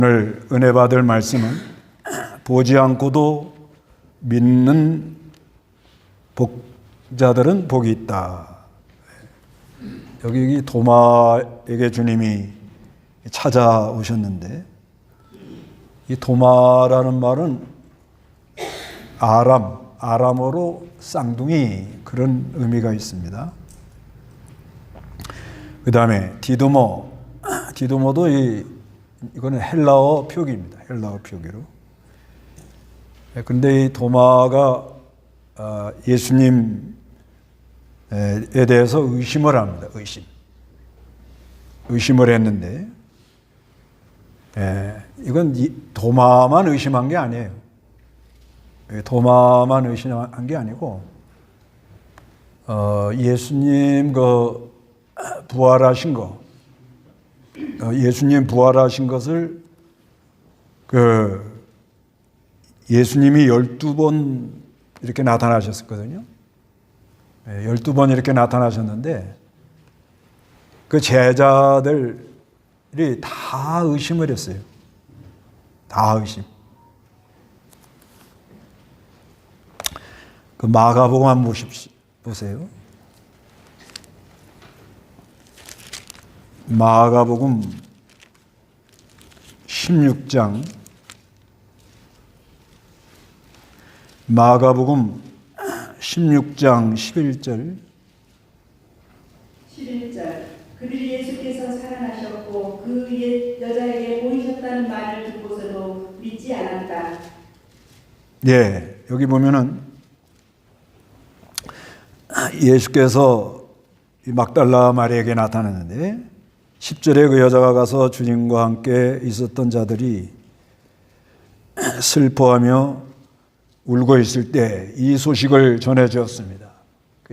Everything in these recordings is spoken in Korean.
오늘 은혜 받을 말씀은 보지 않고도 믿는 복자들은 복이 있다. 여기 도마에게 주님이 찾아오셨는데, 이 도마라는 말은 아람어로 쌍둥이, 그런 의미가 있습니다. 그 다음에 디도모도 이거는 헬라어 표기입니다. 헬라어 표기로. 근데 이 도마가 예수님에 대해서 의심을 합니다. 의심을 했는데, 이건 도마만 의심한 게 아니에요. 도마만 의심한 게 아니고, 예수님 부활하신 거, 예수님 부활하신 것을 예수님이 12번 이렇게 나타나셨거든요. 12번 이렇게 나타나셨는데, 그 제자들이 다 의심을 했어요. 다 의심. 그 마가복음 한번 보세요. 마가복음 16장, 마가복음 16장 11절. 그들 예수께서 살아나셨고 그 여자에게 보이셨다는 말을 듣고서도 믿지 않았다. 예, 여기 보면은 예수께서 막달라 마리아에게 나타났는데, 10절에 그 여자가 가서 주님과 함께 있었던 자들이 슬퍼하며 울고 있을 때 이 소식을 전해 주었습니다.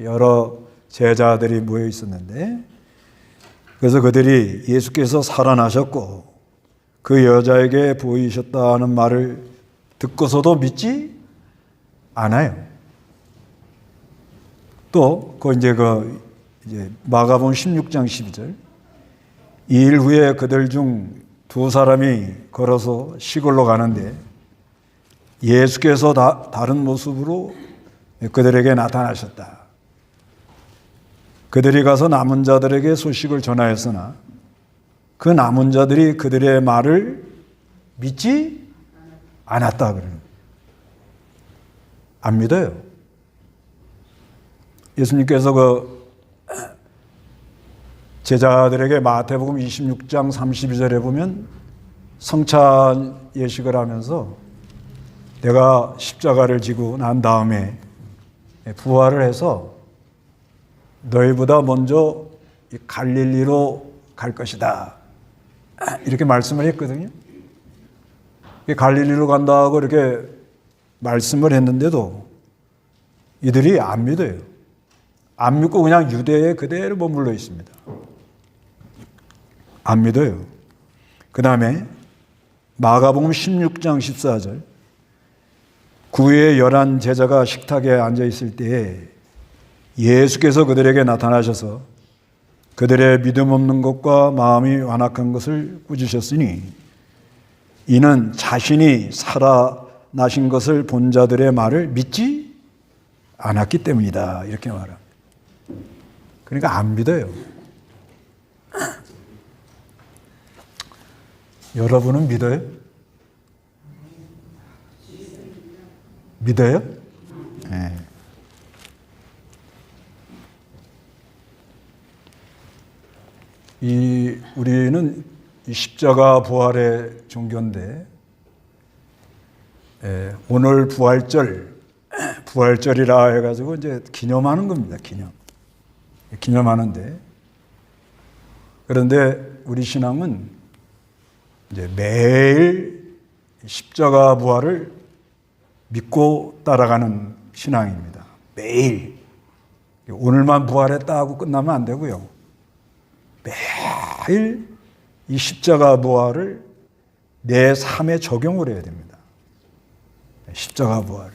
여러 제자들이 모여 있었는데, 그래서 그들이 예수께서 살아나셨고 그 여자에게 보이셨다는 말을 듣고서도 믿지 않아요. 또 이제 마가복음 16장 12절. 2일 후에 그들 중 두 사람이 걸어서 시골로 가는데 예수께서 다른 모습으로 그들에게 나타나셨다. 그들이 가서 남은 자들에게 소식을 전하였으나 그 남은 자들이 그들의 말을 믿지 않았다. 그러는, 안 믿어요. 예수님께서 제자들에게 마태복음 26장 32절에 보면 성찬 예식을 하면서 내가 십자가를 지고 난 다음에 부활을 해서 너희보다 먼저 갈릴리로 갈 것이다, 이렇게 말씀을 했거든요. 갈릴리로 간다고 이렇게 말씀을 했는데도 이들이 안 믿어요. 안 믿고 그냥 유대에 그대로 머물러 있습니다. 안 믿어요. 그 다음에 마가복음 16장 14절. 구유의 11 제자가 식탁에 앉아 있을 때에 예수께서 그들에게 나타나셔서 그들의 믿음 없는 것과 마음이 완악한 것을 꾸짖으셨으니 이는 자신이 살아나신 것을 본 자들의 말을 믿지 않았기 때문이다, 이렇게 말합니다. 그러니까 안 믿어요. 여러분은 믿어요? 믿어요? 네. 우리는 십자가 부활의 종교인데, 오늘 부활절이라 해가지고 이제 기념하는 겁니다. 기념하는데, 그런데 우리 신앙은 이제 매일 십자가 부활을 믿고 따라가는 신앙입니다. 매일. 오늘만 부활했다 하고 끝나면 안 되고요. 매일 이 십자가 부활을 내 삶에 적용을 해야 됩니다. 십자가 부활을.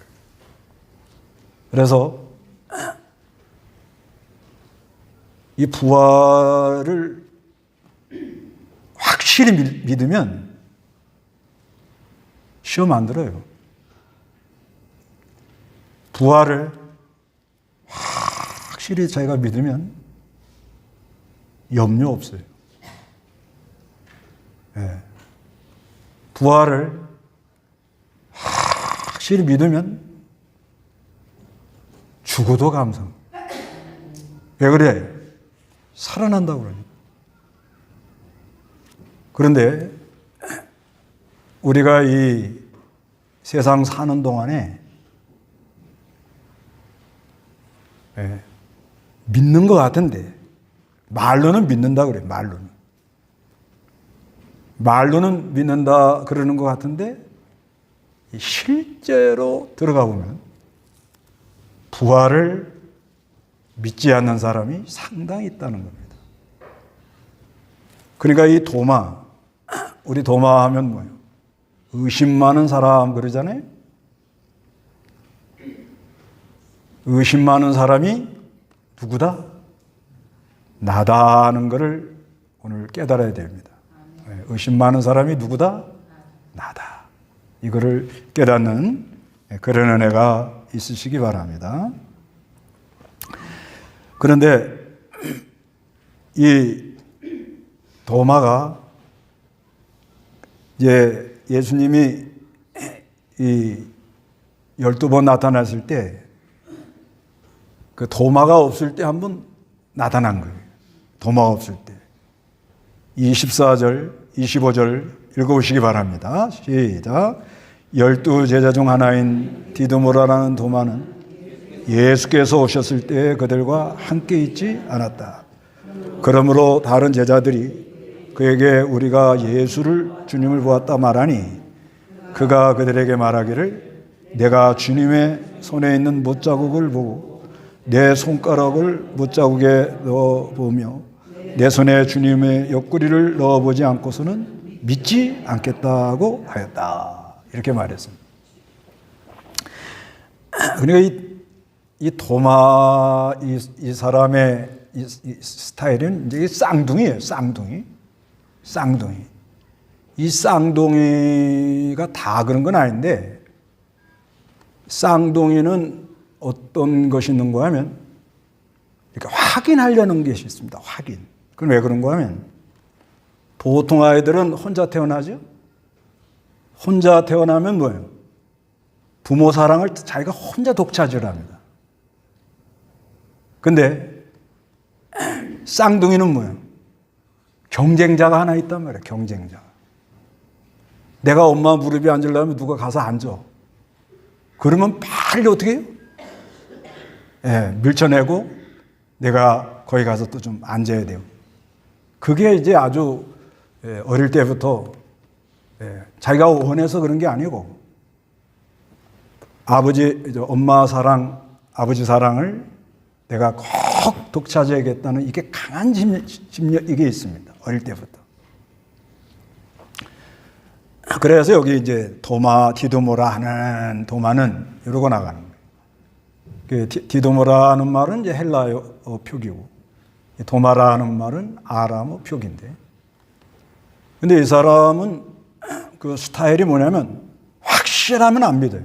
그래서 이 부활을 확실히 믿으면 쉬워 만들어요. 부활을 확실히 자기가 믿으면 염려 없어요. 예. 부활을 확실히 믿으면 죽어도 감사합니다. 왜 그래? 살아난다고 그러니까. 그런데 우리가 이 세상 사는 동안에 믿는 것 같은데 말로는 믿는다 그래요. 말로는 믿는다 그러는 것 같은데 실제로 들어가 보면 부활을 믿지 않는 사람이 상당히 있다는 겁니다. 그러니까 이 도마, 우리 도마 하면 뭐예요? 의심 많은 사람 그러잖아요. 의심 많은 사람이 누구다? 나다는 것을 오늘 깨달아야 됩니다. 의심 많은 사람이 누구다? 나다. 이거를 깨닫는 그런 은혜가 있으시기 바랍니다. 그런데 이 도마가 이제 예수님이 이 12번 나타났을 때 그 도마가 없을 때 한번 나타난 거예요. 도마가 없을 때. 24절, 25절 읽어보시기 바랍니다. 시작. 12 제자 중 하나인 디도모라는 도마는 예수께서 오셨을 때 그들과 함께 있지 않았다. 그러므로 다른 제자들이 그에게 우리가 예수를 주님을 보았다 말하니 그가 그들에게 말하기를 내가 주님의 손에 있는 못자국을 보고 내 손가락을 못자국에 넣어보며 내 손에 주님의 옆구리를 넣어보지 않고서는 믿지 않겠다고 하였다. 이렇게 말했습니다. 그러니까 이 도마 이 사람의 이 스타일은 이제 쌍둥이에요. 쌍둥이. 이 쌍둥이가 다 그런 건 아닌데 쌍둥이는 어떤 것이 있는가 하면 이렇게 확인하려는 것이 있습니다. 확인. 그럼 왜 그런가 하면 보통 아이들은 혼자 태어나죠. 혼자 태어나면 뭐예요? 부모 사랑을 자기가 혼자 독차지를 합니다. 근데 쌍둥이는 뭐예요? 경쟁자가 하나 있단 말이에요. 경쟁자. 내가 엄마 무릎에 앉으려면 누가 가서 앉아. 그러면 빨리 어떻게 해요? 밀쳐내고 내가 거기 가서 또 좀 앉아야 돼요. 그게 이제 아주 어릴 때부터 자기가 원해서 그런 게 아니고 엄마 사랑, 아버지 사랑을 내가 꼭 독차지하겠다는 이게 강한 심력 이게 있습니다. 어릴 때부터. 그래서 여기 이제 디도모라 하는 도마는 이러고 나가는 거예요. 디도모라는 말은 이제 헬라어 표기고 도마라는 말은 아람어 표기인데 근데 이 사람은 그 스타일이 뭐냐면 확실하면 안 믿어요.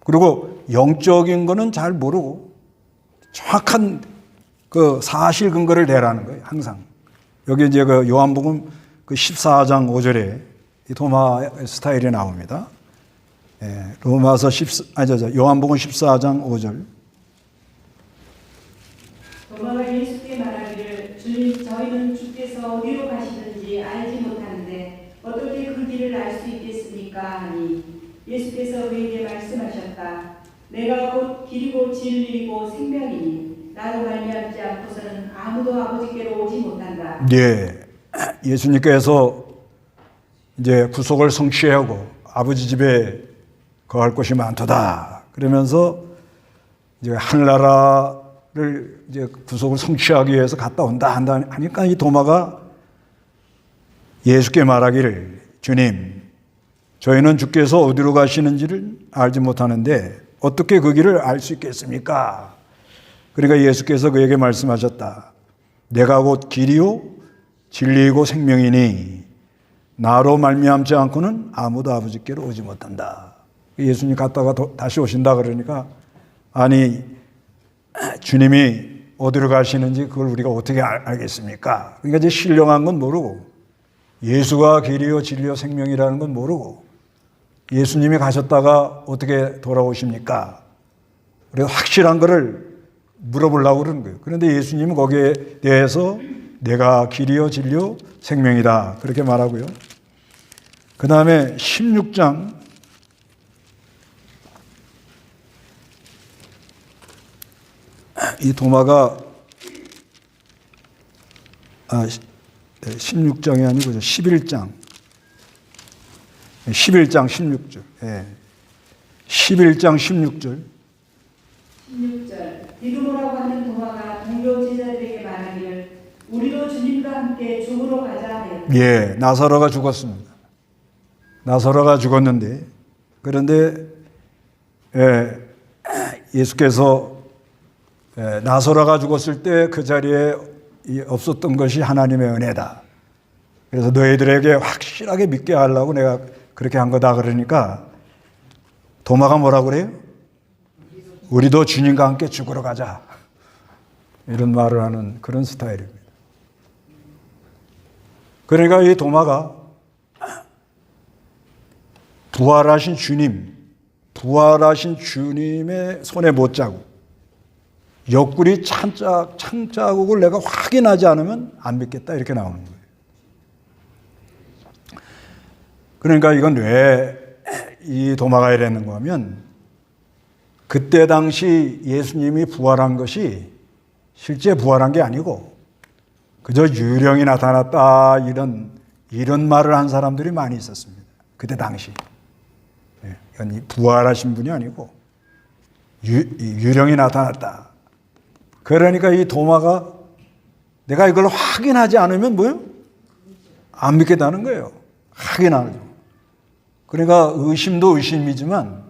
그리고 영적인 거는 잘 모르고 정확한 그 사실 근거를 대라는 거예요. 항상. 여기 이제 그 요한복음 그 14장 5절에 이 도마 스타일이 나옵니다. 요한복음 14장 5절. 도마가 예수께 말하기를 주님 저희는 주께서 어디로 가시는지 알지 못하는데 어떻게 그 길을 알 수 있겠습니까? 하니 예수께서 그에게 말씀하셨다. 내가 곧 길이고 진리이고 생명이니 나로 말미암지 않고서는 아무도 아버지께로 오지 못한다. 예수님께서 이제 구속을 성취하고 아버지 집에 거할 곳이 많도다. 그러면서 이제 하늘나라를 이제 구속을 성취하기 위해서 갔다 온다 한다 하니까 이 도마가 예수께 말하기를 주님, 저희는 주께서 어디로 가시는지를 알지 못하는데 어떻게 그 길을 알 수 있겠습니까? 그러니까 예수께서 그에게 말씀하셨다. 내가 곧 길이요 진리이고 생명이니 나로 말미암지 않고는 아무도 아버지께로 오지 못한다. 예수님 갔다가 다시 오신다 그러니까 아니 주님이 어디로 가시는지 그걸 우리가 어떻게 알겠습니까? 그러니까 이제 신령한 건 모르고 예수가 길이요 진리요 생명이라는 건 모르고 예수님이 가셨다가 어떻게 돌아오십니까? 그래서 확실한 거를 물어보려고 그러는 거예요. 그런데 예수님은 거기에 대해서 내가 길이요 진리요 생명이다 그렇게 말하고요. 그 다음에 16장 이 도마가 16장이 아니고 11장 16절 11장 16절 16절 디두모라고 하는 도마가 동료 제자들에게 말하기를 우리도 주님과 함께 죽으러 가자 하였다. 예, 나사로가 죽었습니다. 나사로가 죽었는데 그런데 예수께서 나사로가 죽었을 때 그 자리에 없었던 것이 하나님의 은혜다. 그래서 너희들에게 확실하게 믿게 하려고 내가 그렇게 한 거다 그러니까 도마가 뭐라고 그래요? 우리도 주님과 함께 죽으러 가자. 이런 말을 하는 그런 스타일입니다. 그러니까 이 도마가 부활하신 주님의 손에 못 자고 옆구리 창자국을 내가 확인하지 않으면 안 믿겠다 이렇게 나오는 거예요. 그러니까 이건 왜 이 도마가 이랬는가 하면 그때 당시 예수님이 부활한 것이 실제 부활한 게 아니고 그저 유령이 나타났다 이런 말을 한 사람들이 많이 있었습니다. 그때 당시. 이건 부활하신 분이 아니고 유령이 나타났다. 그러니까 이 도마가 내가 이걸 확인하지 않으면 뭐요? 안 믿겠다는 거예요. 확인하죠. 그러니까 의심도 의심이지만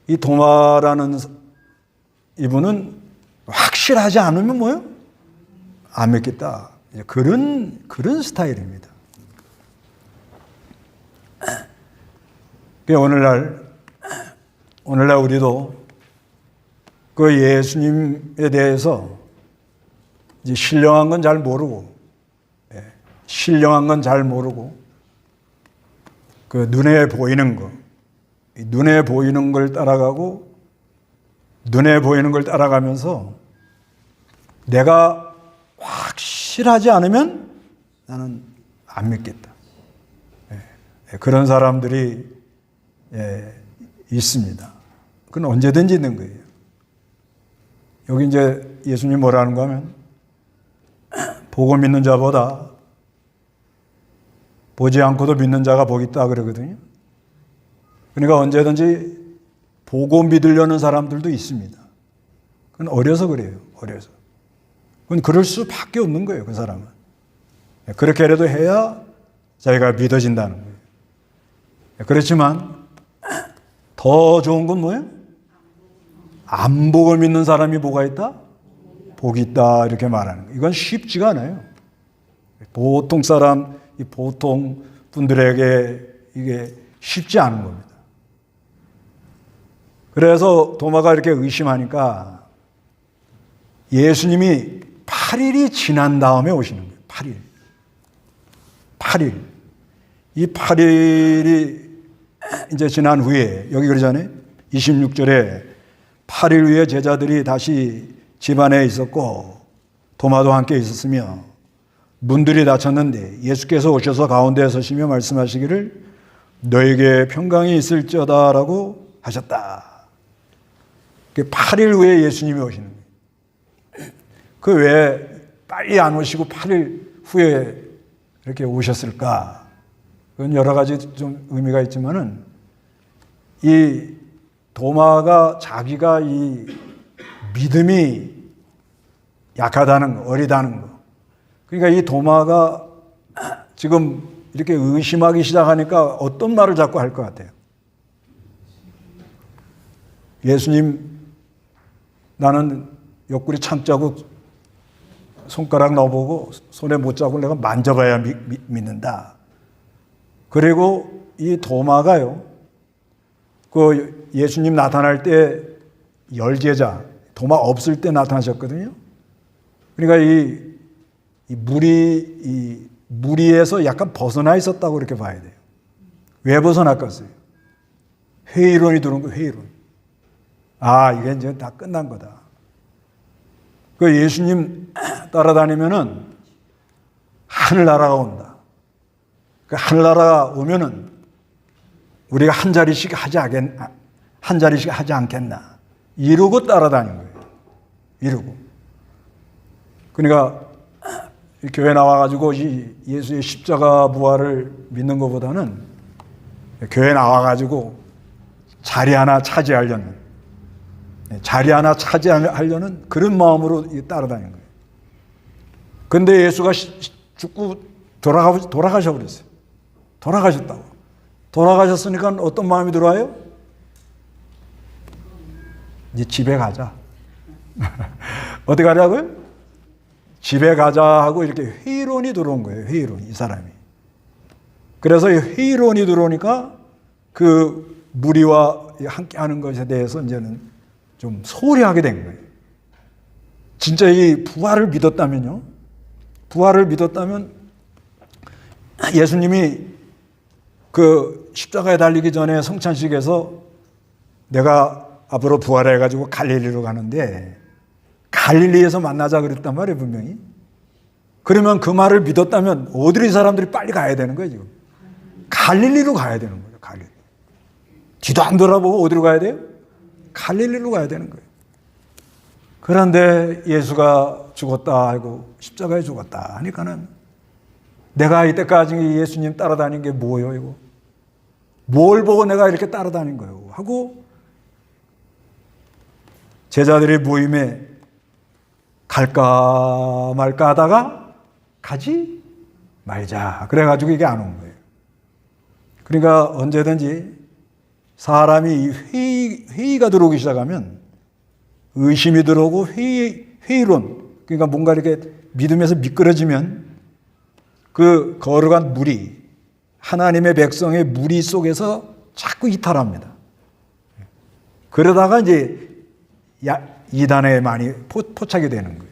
이 도마라는 이분은 확실하지 않으면 뭐요? 안 믿겠다. 그런 스타일입니다. 오늘날 우리도 그 예수님에 대해서 이제 신령한 건 잘 모르고, 그 눈에 보이는 걸 따라가고, 눈에 보이는 걸 따라가면서 내가 확실하지 않으면 나는 안 믿겠다. 그런 사람들이 있습니다. 그건 언제든지 있는 거예요. 여기 이제 예수님 뭐라는 거 하면 보고 믿는 자보다 보지 않고도 믿는 자가 복이 있다 그러거든요. 그러니까 언제든지 보고 믿으려는 사람들도 있습니다. 그건 어려서 그래요. 어려서. 그건 그럴 수밖에 없는 거예요. 그 사람은. 그렇게라도 해야 자기가 믿어진다는 거예요. 그렇지만 더 좋은 건 뭐예요? 안 보고 믿는 사람이 뭐가 있다? 복이 있다 이렇게 말하는 거예요. 이건 쉽지가 않아요. 보통 분들에게 이게 쉽지 않은 겁니다. 그래서 도마가 이렇게 의심하니까 예수님이 8일이 지난 다음에 오시는 거예요. 8일. 이 8일이 이제 지난 후에 여기 그러잖아요. 26절에 8일 후에 제자들이 다시 집 안에 있었고 도마도 함께 있었으며 문들이 닫혔는데 예수께서 오셔서 가운데에 서시며 말씀하시기를 너에게 평강이 있을지어다라고 하셨다. 8일 후에 예수님이 오시는 거예요. 그 왜 빨리 안 오시고 8일 후에 이렇게 오셨을까? 그건 여러 가지 좀 의미가 있지만은 이 도마가 자기가 이 믿음이 약하다는 거, 어리다는 거. 그러니까 이 도마가 지금 이렇게 의심하기 시작하니까 어떤 말을 자꾸 할 것 같아요. 예수님, 나는 옆구리 창자국 손가락 넣어보고 손에 못 자고 내가 만져봐야 믿는다. 그리고 이 도마가요, 그 예수님 나타날 때 열제자, 도마 없을 때 나타나셨거든요. 그러니까 이 무리에서 약간 벗어나 있었다고 그렇게 봐야 돼요. 왜 벗어났겠어요? 회의론이 들어온 거예요, 회의론. 아, 이게 이제 다 끝난 거다. 그 예수님 따라다니면은 하늘나라가 온다. 그 하늘나라가 오면은 우리가 한 자리씩 하지 않겠나. 이러고 따라다닌 거예요. 이러고. 그러니까 교회 나와가지고 이 예수의 십자가 부활을 믿는 것보다는 교회 나와가지고 자리 하나 차지하려는 그런 마음으로 따라다닌 거예요. 근데 예수가 죽고 돌아가셔 버렸어요. 돌아가셨다고. 돌아가셨으니까 어떤 마음이 들어와요? 이제 집에 가자. 어디 가냐고요? 집에 가자 하고 이렇게 회의론이 들어온 거예요. 회의론, 이 사람이. 그래서 이 회의론이 들어오니까 그 무리와 함께 하는 것에 대해서 이제는 좀 소홀히 하게 된 거예요. 진짜 이 부활을 믿었다면요. 부활을 믿었다면 예수님이 그 십자가에 달리기 전에 성찬식에서 내가 앞으로 부활해가지고 갈릴리로 가는데 갈릴리에서 만나자 그랬단 말이에요, 분명히. 그러면 그 말을 믿었다면 어디로 사람들이 빨리 가야 되는 거예요, 지금. 갈릴리로 가야 되는 거예요, 갈릴리. 뒤도 안 돌아보고 어디로 가야 돼요? 갈릴리로 가야 되는 거예요. 그런데 예수가 죽었다 하고 십자가에 죽었다 하니까는 내가 이때까지 예수님 따라다닌 게 뭐예요, 이거? 뭘 보고 내가 이렇게 따라다닌 거예요? 하고 제자들의 모임에 갈까 말까 하다가 가지 말자. 그래가지고 이게 안 온 거예요. 그러니까 언제든지 사람이 회의가 들어오기 시작하면 의심이 들어오고 회의론, 그러니까 뭔가 이렇게 믿음에서 미끄러지면 그 거룩한 무리, 하나님의 백성의 무리 속에서 자꾸 이탈합니다. 그러다가 이제 이단에 많이 포착이 되는 거예요.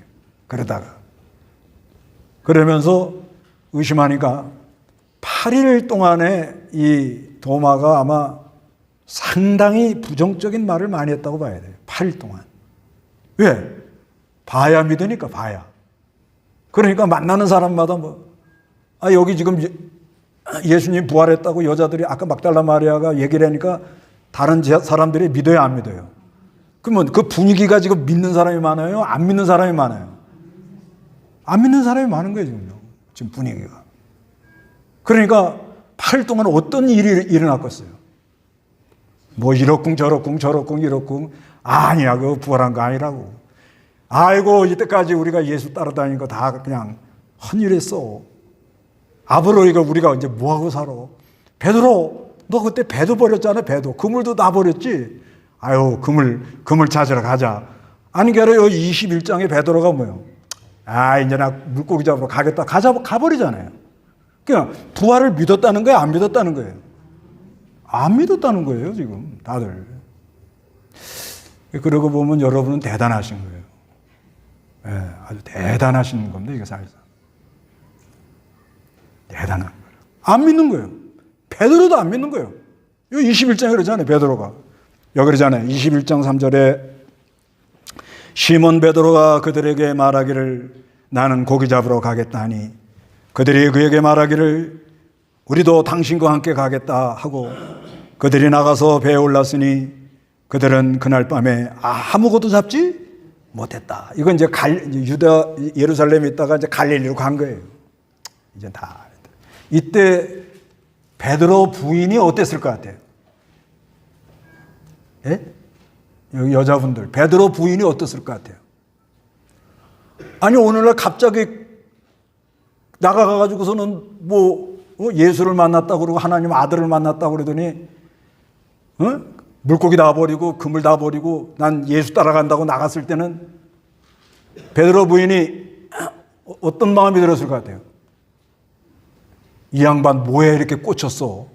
그러면서 의심하니까 8일 동안에 이 도마가 아마 상당히 부정적인 말을 많이 했다고 봐야 돼요. 8일 동안. 왜? 봐야 믿으니까, 봐야. 그러니까 만나는 사람마다 여기 지금 예수님 부활했다고 여자들이 아까 막달라 마리아가 얘기를 하니까 다른 사람들이 믿어요, 안 믿어요? 그러면 그 분위기가 지금 믿는 사람이 많아요? 안 믿는 사람이 많아요? 안 믿는 사람이 많은 거예요, 지금 분위기가. 그러니까 8일 동안 어떤 일이 일어났겠어요? 이렇쿵 저렇쿵 아니야, 그거 부활한 거 아니라고. 아이고, 이때까지 우리가 예수 따라다니는 거 다 그냥 헌일했어. 앞으로 우리가 이제 뭐하고 살아? 베드로, 너 그때 배도 버렸잖아, 배도. 그물도 다 버렸지? 아유, 그물 찾으러 가자. 아니, 걔로 21장에 베드로가 뭐예요? 이제 나 물고기 잡으러 가겠다. 가버리잖아요. 그냥 부활을 믿었다는 거예요? 안 믿었다는 거예요? 안 믿었다는 거예요, 지금, 다들. 그러고 보면 여러분은 대단하신 거예요. 네, 아주 대단하신 겁니다, 이게 사실상. 대단한 거예요. 안 믿는 거예요. 베드로도 안 믿는 거예요. 이 21장에 그러잖아요, 베드로가. 여기 그러잖아요. 21장 3절에 시몬 베드로가 그들에게 말하기를 나는 고기 잡으러 가겠다 하니 그들이 그에게 말하기를 우리도 당신과 함께 가겠다 하고 그들이 나가서 배에 올랐으니 그들은 그날 밤에 아무것도 잡지 못했다. 이건 이제 유다 예루살렘에 있다가 이제 갈릴리로 간 거예요. 이제 다. 이때 베드로 부인이 어땠을 것 같아요? 예? 여기 여자분들 베드로 부인이 어땠을 것 같아요? 아니 오늘날 갑자기 나가가지고서는 예수를 만났다고 그러고 하나님 아들을 만났다고 그러더니 물고기 다 버리고 그물 다 버리고 난 예수 따라간다고 나갔을 때는 베드로 부인이 어떤 마음이 들었을 것 같아요? 이 양반 뭐에 이렇게 꽂혔어?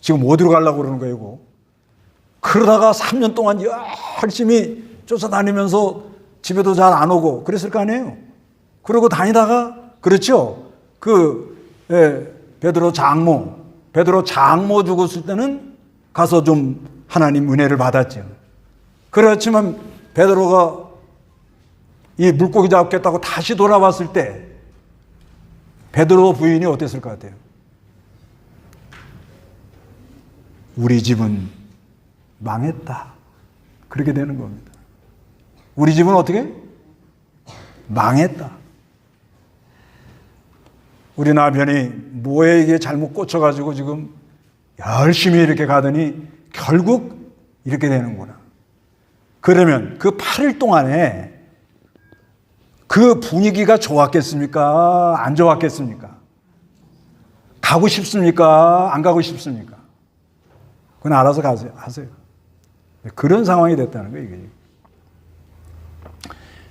지금 어디로 가려고 그러는 거예요, 이거? 그러다가 3년 동안 열심히 쫓아다니면서 집에도 잘 안 오고 그랬을 거 아니에요? 그러고 다니다가, 그렇죠? 베드로 장모 죽었을 때는 가서 좀 하나님 은혜를 받았죠. 그렇지만 베드로가 이 물고기 잡겠다고 다시 돌아왔을 때 베드로 부인이 어땠을 것 같아요? 우리 집은 망했다. 그렇게 되는 겁니다. 우리 집은 어떻게? 망했다. 우리 남편이 뭐에 이게 잘못 꽂혀가지고 지금 열심히 이렇게 가더니 결국 이렇게 되는구나. 그러면 그 8일 동안에 그 분위기가 좋았겠습니까? 안 좋았겠습니까? 가고 싶습니까? 안 가고 싶습니까? 그건 알아서 하세요. 그런 상황이 됐다는 거예요, 이게.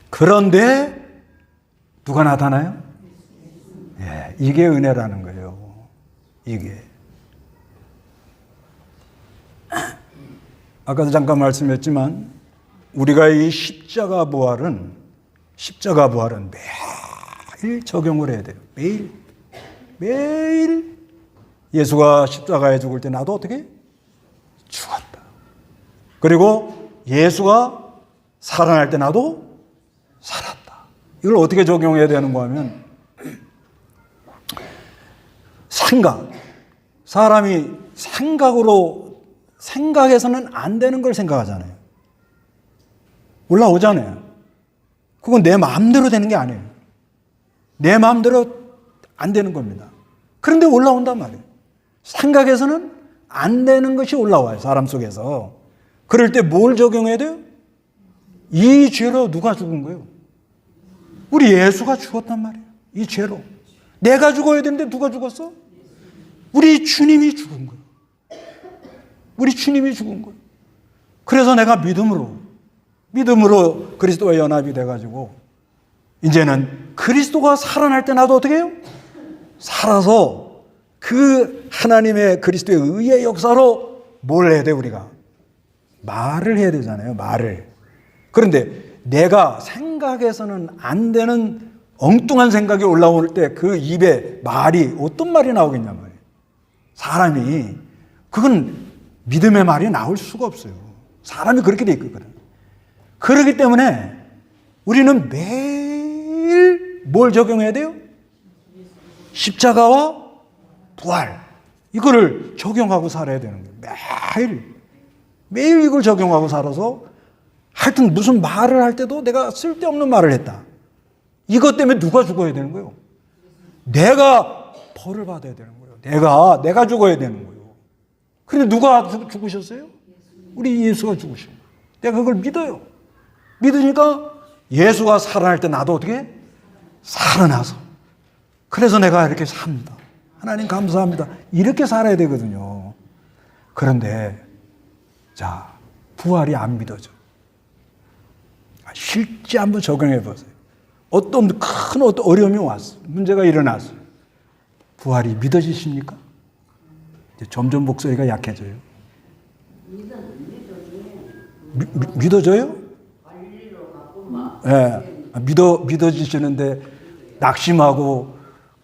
그런데 누가 나타나요? 예, 이게 은혜라는 거예요. 이게. 아까도 잠깐 말씀했지만 우리가 이 십자가 부활은 매일 적용을 해야 돼요. 매일 예수가 십자가에 죽을 때 나도 어떻게? 죽었다. 그리고 예수가 살아날 때 나도 살았다. 이걸 어떻게 적용해야 되는가 하면 사람이 생각에서는 안 되는 걸 생각하잖아요. 올라오잖아요. 그건 내 마음대로 되는 게 아니에요. 내 마음대로 안 되는 겁니다. 그런데 올라온단 말이에요. 생각에서는 안 되는 것이 올라와요, 사람 속에서. 그럴 때 뭘 적용해야 돼요? 이 죄로 누가 죽은 거예요? 우리 예수가 죽었단 말이에요. 이 죄로. 내가 죽어야 되는데 누가 죽었어? 우리 주님이 죽은 거예요. 우리 주님이 죽은 거예요. 그래서 내가 믿음으로 그리스도와 연합이 돼가지고 이제는 그리스도가 살아날 때 나도 어떻게 해요? 살아서 그 하나님의 그리스도의 의의 역사로 뭘 해야 돼, 우리가? 말을 해야 되잖아요, 말을. 그런데 내가 생각에서는 안 되는 엉뚱한 생각이 올라올 때 그 입에 말이 어떤 말이 나오겠냔 말이에요. 사람이, 그건 믿음의 말이 나올 수가 없어요. 사람이 그렇게 돼 있거든. 그렇기 때문에 우리는 매일 뭘 적용해야 돼요? 십자가와 부활. 이거를 적용하고 살아야 되는 거예요. 매일 이걸 적용하고 살아서 하여튼 무슨 말을 할 때도 내가 쓸데없는 말을 했다. 이것 때문에 누가 죽어야 되는 거예요? 내가 벌을 받아야 되는 거예요. 내가 죽어야 되는 거예요. 그런데 누가 죽으셨어요? 우리 예수가 죽으신 거예요. 내가 그걸 믿어요. 믿으니까 예수가 살아날 때 나도 어떻게? 살아나서. 그래서 내가 이렇게 삽니다. 하나님 감사합니다. 이렇게 살아야 되거든요. 그런데 자, 부활이 안 믿어져. 실제 한번 적용해 보세요. 어떤 어려움이 왔어. 문제가 일어났어요. 부활이 믿어지십니까? 이제 점점 목소리가 약해져요. 믿어져요? 예. 믿어지시는데 낙심하고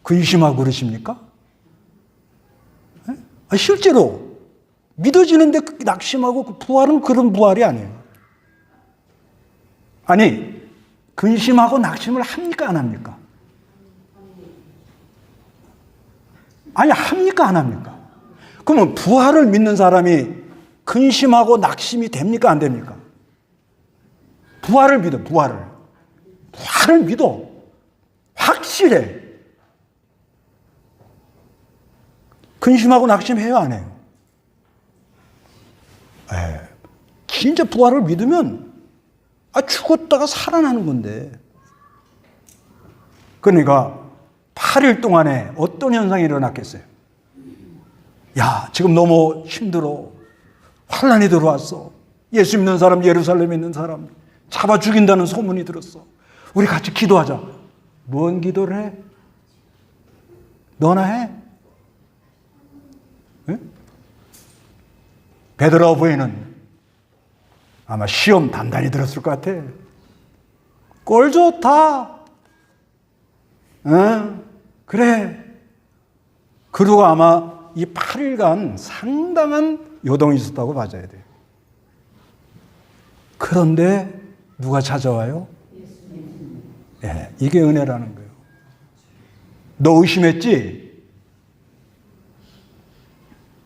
근심하고 그러십니까? 예? 실제로 믿어지는데 낙심하고 부활은 그런 부활이 아니에요. 아니, 근심하고 낙심을 합니까, 안 합니까? 아니, 합니까, 안 합니까? 그러면 부활을 믿는 사람이 근심하고 낙심이 됩니까, 안 됩니까? 부활을 믿어, 부활을 믿어. 확실해. 근심하고 낙심해요, 안 해요? 진짜 부활을 믿으면 죽었다가 살아나는 건데. 그러니까 8일 동안에 어떤 현상이 일어났겠어요? 야, 지금 너무 힘들어. 환난이 들어왔어. 예수 믿는 사람, 예루살렘에 있는 사람 잡아 죽인다는 소문이 들었어. 우리 같이 기도하자. 뭔 기도를 해? 너나 해? 예? 베드로 아버지는 아마 시험 단단히 들었을 것 같아. 꼴 좋다. 그래. 그리고 아마 이 8일간 상당한 요동이 있었다고 봐줘야 돼요. 그런데 누가 찾아와요? 예, 이게 은혜라는 거예요. 너 의심했지?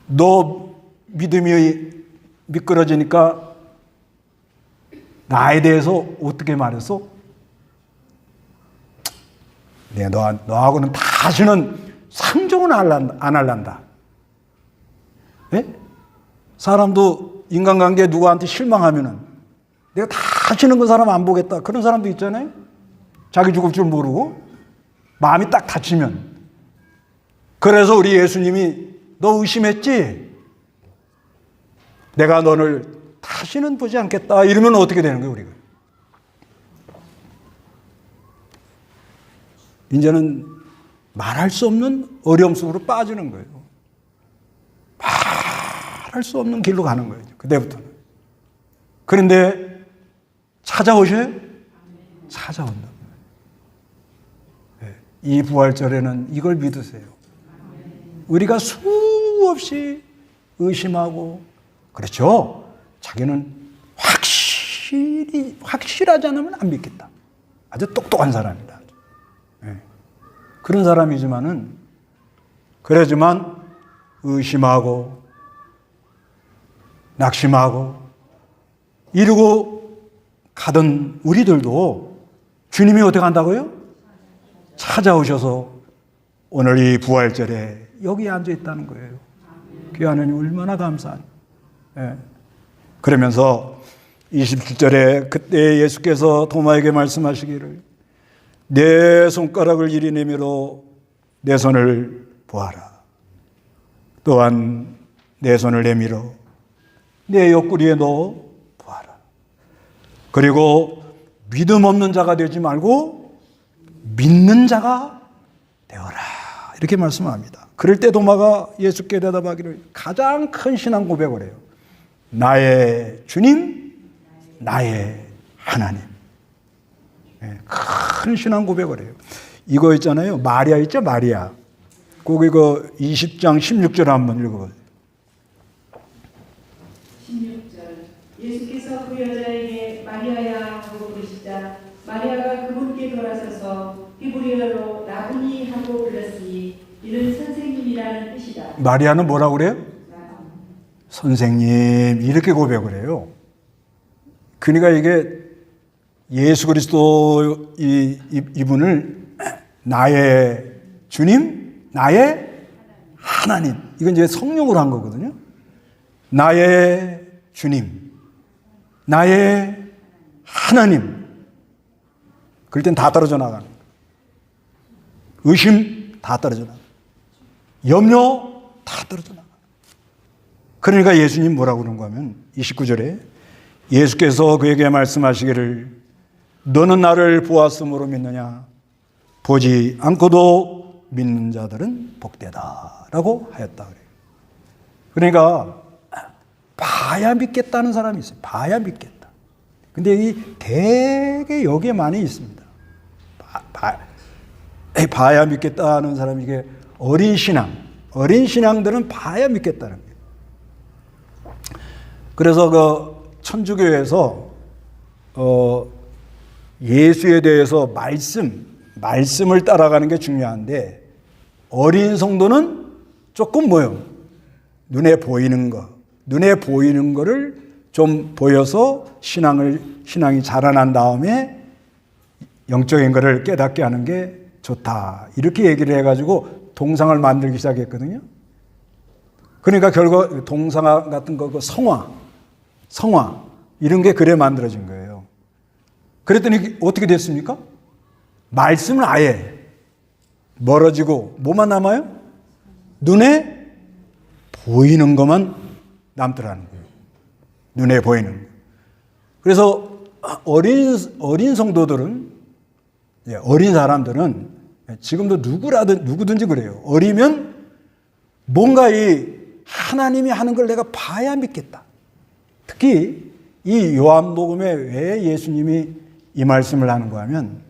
너 믿음이 미끄러지니까 나에 대해서 어떻게 말했어? 내가 너하고는 다시는 상종은 안 할란다. 예? 사람도 인간관계에 누구한테 실망하면은 내가 다시는 그 사람 안 보겠다. 그런 사람도 있잖아요. 자기 죽을 줄 모르고 마음이 딱 다치면. 그래서 우리 예수님이 너 의심했지? 내가 너를 다시는 보지 않겠다. 이러면 어떻게 되는 거예요, 우리가? 이제는 말할 수 없는 어려움 속으로 빠지는 거예요. 말할 수 없는 길로 가는 거예요, 그때부터는. 그런데 찾아오셔요? 찾아온다. 네. 이 부활절에는 이걸 믿으세요. 우리가 수없이 의심하고, 그렇죠? 자기는 확실하지 않으면 안 믿겠다. 아주 똑똑한 사람이다. 네. 그런 사람이지만은, 그러지만 의심하고, 낙심하고, 이러고 가던 우리들도 주님이 어떻게 한다고요? 찾아오셔서 오늘 이 부활절에 여기 앉아 있다는 거예요. 그 하나님 얼마나 감사한. 예. 그러면서 27절에 그때 예수께서 도마에게 말씀하시기를 내 손가락을 이리 내밀어 내 손을 보아라. 또한 내 손을 내밀어 내 옆구리에 넣어 보아라. 그리고 믿음 없는 자가 되지 말고 믿는 자가 되어라. 이렇게 말씀합니다. 그럴 때 도마가 예수께 대답하기를 가장 큰 신앙 고백을 해요. 나의 주님, 나의 하나님. 큰 신앙 고백을 해요. 이거 있잖아요. 마리아 있죠? 마리아. 꼭 이거 20장 16절 한번 읽어보세요. 16절 예수께서 그 여자에게 마리아야 하고 부르시자 마리아가 그분께 돌아서서 히브리어로 라보니 하고 불렀으니 이는 선생님이라는 뜻이다. 마리아는 뭐라고 그래요? 선생님 이렇게 고백을 해요. 그러니까 이게 예수 그리스도 이분을 나의 주님, 나의 하나님. 이건 이제 성령으로 한 거거든요. 나의 주님, 나의 하나님. 그럴 땐 다 떨어져 나가는 거예요. 의심 다 떨어져 나가는 거예요. 염려 다 떨어져 나가는 거예요. 그러니까 예수님 뭐라고 그러는 거 하면 29절에 예수께서 그에게 말씀하시기를 너는 나를 보았으므로 믿느냐? 보지 않고도 믿는 자들은 복되다라고 하였다 그래요. 그러니까 봐야 믿겠다는 사람이 있어요. 봐야 믿겠다. 근데 이 되게 여기에 많이 있습니다. 봐야 믿겠다는 사람이 이게 어린 신앙들은 봐야 믿겠다는 거예요. 그래서 그 천주교에서 예수에 대해서 말씀을 따라가는 게 중요한데 어린 성도는 조금 뭐요? 눈에 보이는 거를 좀 보여서 신앙이 자라난 다음에 영적인 거를 깨닫게 하는 게 좋다. 이렇게 얘기를 해가지고 동상을 만들기 시작했거든요. 그러니까 결국 동상 같은 거, 성화 이런 게 그래 만들어진 거예요. 그랬더니 어떻게 됐습니까? 말씀은 아예 멀어지고 뭐만 남아요? 눈에 보이는 것만 남더라는 거예요. 눈에 보이는 거. 그래서 어린 성도들은, 어린 사람들은 지금도 누구든지 그래요. 어리면 뭔가 이 하나님이 하는 걸 내가 봐야 믿겠다. 특히 이 요한복음에 왜 예수님이 이 말씀을 하는가 하면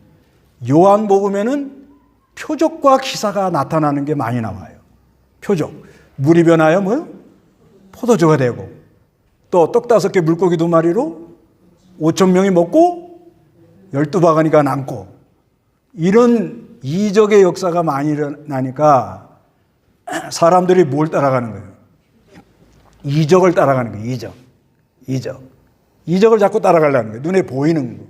요한복음에는 표적과 기사가 나타나는 게 많이 나와요. 표적. 물이 변하여 뭐요? 포도주가 되고 또 떡 5개 물고기 2마리로 5천 명이 먹고 12바가니가 남고 이런 이적의 역사가 많이 일어나니까 사람들이 뭘 따라가는 거예요? 이적을 따라가는 거예요. 이적을 자꾸 따라가려는 거예요. 눈에 보이는 거.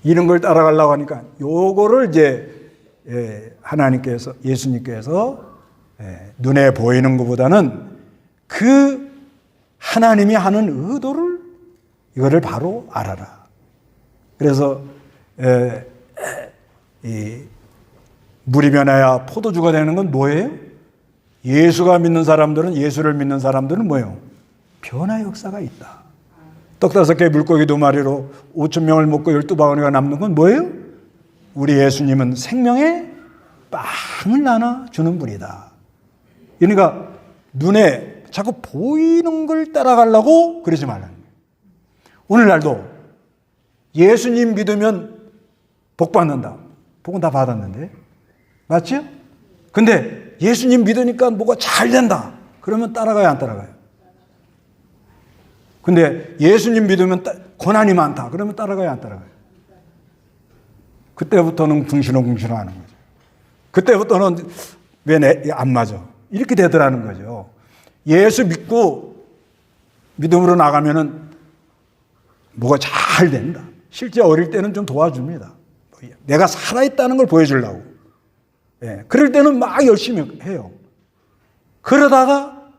이런 걸 따라가려고 하니까 요거를 이제 하나님께서 예수님께서 눈에 보이는 것보다는 그 하나님이 하는 의도를 이거를 바로 알아라. 그래서 이 물이 변해야 포도주가 되는 건 뭐예요? 예수가 믿는 사람들은 예수를 믿는 사람들은 뭐예요? 변화의 역사가 있다. 떡 5개 물고기 2마리로 5천 명을 먹고 12바구니가 남는 건 뭐예요? 우리 예수님은 생명의 빵을 나눠주는 분이다. 그러니까 눈에 자꾸 보이는 걸 따라가려고 그러지 말라는 거예요. 오늘날도 예수님 믿으면 복 받는다. 복은 다 받았는데. 맞죠? 근데 예수님 믿으니까 뭐가 잘 된다. 그러면 따라가요, 안 따라가요? 근데 예수님 믿으면 고난이 많다. 그러면 따라가요, 안 따라가요? 그때부터는 궁시렁궁시렁 하는 거죠. 그때부터는 왜 안 맞아? 이렇게 되더라는 거죠. 예수 믿고 믿음으로 나가면은 뭐가 잘 된다. 실제 어릴 때는 좀 도와줍니다. 내가 살아있다는 걸 보여주려고. 그럴 때는 막 열심히 해요. 그러다가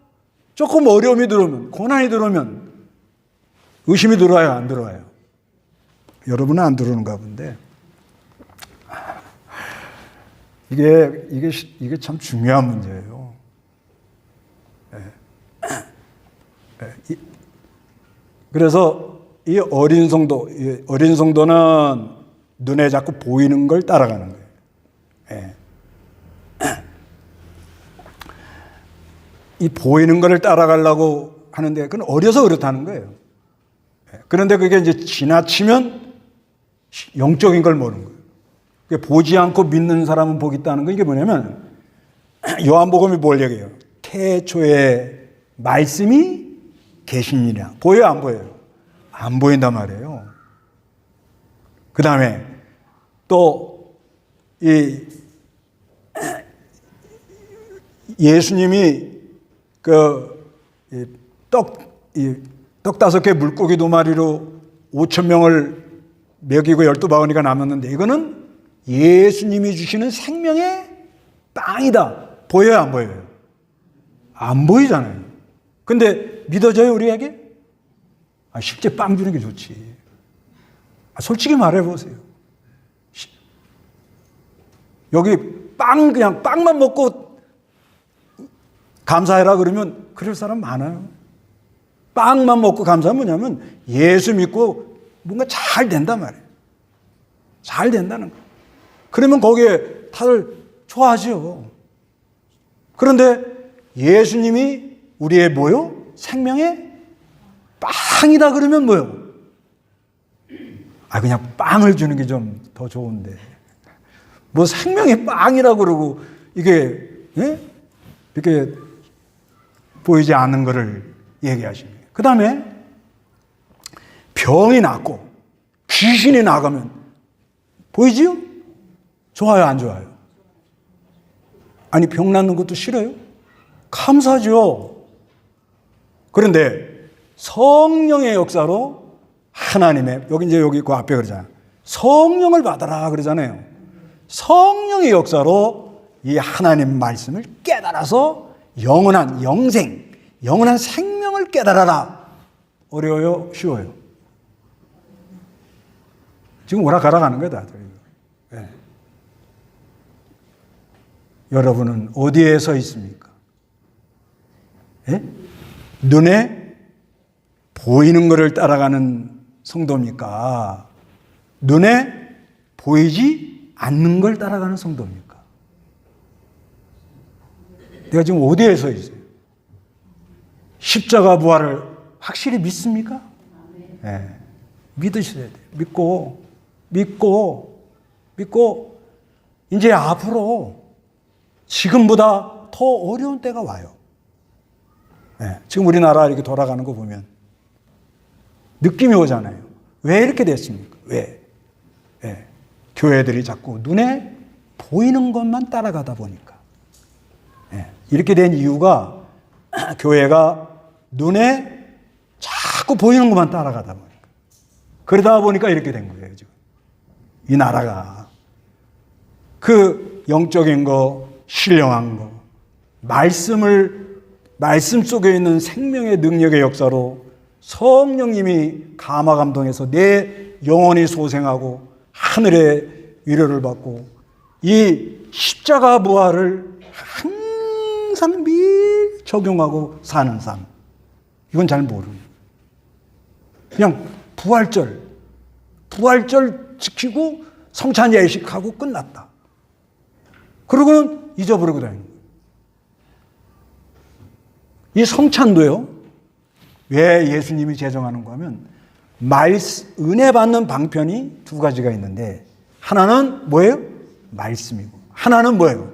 조금 어려움이 들어오면, 고난이 들어오면 의심이 들어와요, 안 들어와요? 여러분은 안 들어오는가 본데. 이게 참 중요한 문제예요. 그래서 이 어린 성도는 눈에 자꾸 보이는 걸 따라가는 거예요. 이 보이는 거를 따라가려고 하는데 그건 어려서 그렇다는 거예요. 그런데 그게 이제 지나치면 영적인 걸 모르는 거예요. 보지 않고 믿는 사람은 복이 있다는 거 이게 뭐냐면 요한복음이 뭘 얘기해요? 태초에 말씀이 계시니라. 보여요, 안 보여요? 안 보인단 말이에요. 그 다음에 또 이 예수님이 떡 5개 물고기 2마리로 5천 명을 먹이고 12바구니가 남았는데 이거는 예수님이 주시는 생명의 빵이다. 보여요, 안 보여요? 안 보이잖아요. 근데 믿어져요, 우리에게? 실제 빵 주는 게 좋지. 솔직히 말해보세요. 여기 그냥 빵만 먹고 감사해라 그러면 그럴 사람 많아요. 빵만 먹고 감사하면 뭐냐면 예수 믿고 뭔가 잘 된단 말이에요. 잘 된다는 거. 그러면 거기에 다들 좋아하죠. 그런데 예수님이 우리의 뭐요? 생명의 빵이다 그러면 뭐요? 그냥 빵을 주는 게 좀 더 좋은데. 뭐 생명의 빵이라고 그러고 이게, 이렇게 보이지 않는 거를 얘기하십니다. 그 다음에 병이 낫고 귀신이 나가면 보이지요? 좋아요, 안 좋아요? 병 낫는 것도 싫어요? 감사하죠. 그런데 성령의 역사로 하나님의, 여기 그 앞에 그러잖아요. 성령을 받아라 그러잖아요. 성령의 역사로 이 하나님 말씀을 깨달아서 영원한 영생, 영원한 생명을 깨달아라. 어려워요? 쉬워요? 지금 오락가락 하는 거예요, 다들. 네. 여러분은 어디에 서 있습니까? 네? 눈에 보이는 것을 따라가는 성도입니까? 눈에 보이지 않는 걸 따라가는 성도입니까? 내가 지금 어디에 서 있어요? 십자가 부활을 확실히 믿습니까? 네. 믿으셔야 돼요. 믿고 이제 앞으로 지금보다 더 어려운 때가 와요. 네. 지금 우리나라 이렇게 돌아가는 거 보면 느낌이 오잖아요. 왜 이렇게 됐습니까? 왜? 네. 교회들이 자꾸 눈에 보이는 것만 따라가다 보니까. 네. 이렇게 된 이유가 교회가 눈에 자꾸 보이는 것만 따라가다 보니까. 그러다 보니까 이렇게 된 거예요, 지금. 이 나라가. 그 영적인 거, 신령한 거, 말씀 속에 있는 생명의 능력의 역사로 성령님이 감화 감동해서 내 영혼이 소생하고 하늘의 위로를 받고 이 십자가 부활을 항상 매일 적용하고 사는 삶. 이건 잘 모르는. 그냥 부활절 지키고 성찬 예식하고 끝났다. 그러고는 잊어버리고 다니는 거예요. 이 성찬도요. 왜 예수님이 제정하는가 하면 은혜 받는 방편이 두 가지가 있는데 하나는 뭐예요? 말씀이고 하나는 뭐예요?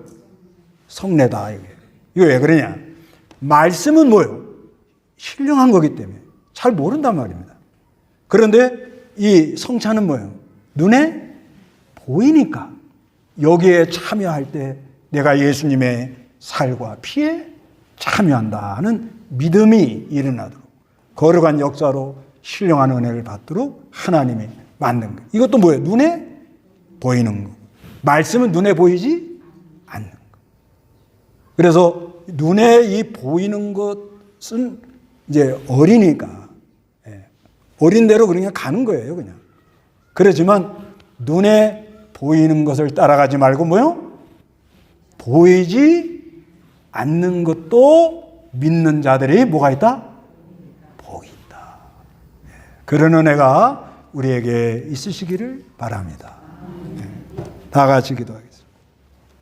성례다. 이거 왜 그러냐? 말씀은 뭐예요? 신령한 거기 때문에 잘 모른단 말입니다. 그런데 이 성찬은 뭐예요? 눈에 보이니까 여기에 참여할 때 내가 예수님의 살과 피에 참여한다 하는 믿음이 일어나도록 거룩한 역사로 신령한 은혜를 받도록 하나님이 만든 거예요. 이것도 뭐예요? 눈에 보이는 거. 말씀은 눈에 보이지 않는 거. 그래서 눈에 이 보이는 것은 이제 어리니까 어린 대로 그냥 가는 거예요, 그냥. 그렇지만 눈에 보이는 것을 따라가지 말고 뭐요? 보이지 않는 것도 믿는 자들이 뭐가 있다? 복이 있다. 그런 은혜가 우리에게 있으시기를 바랍니다. 다 같이 기도하겠습니다.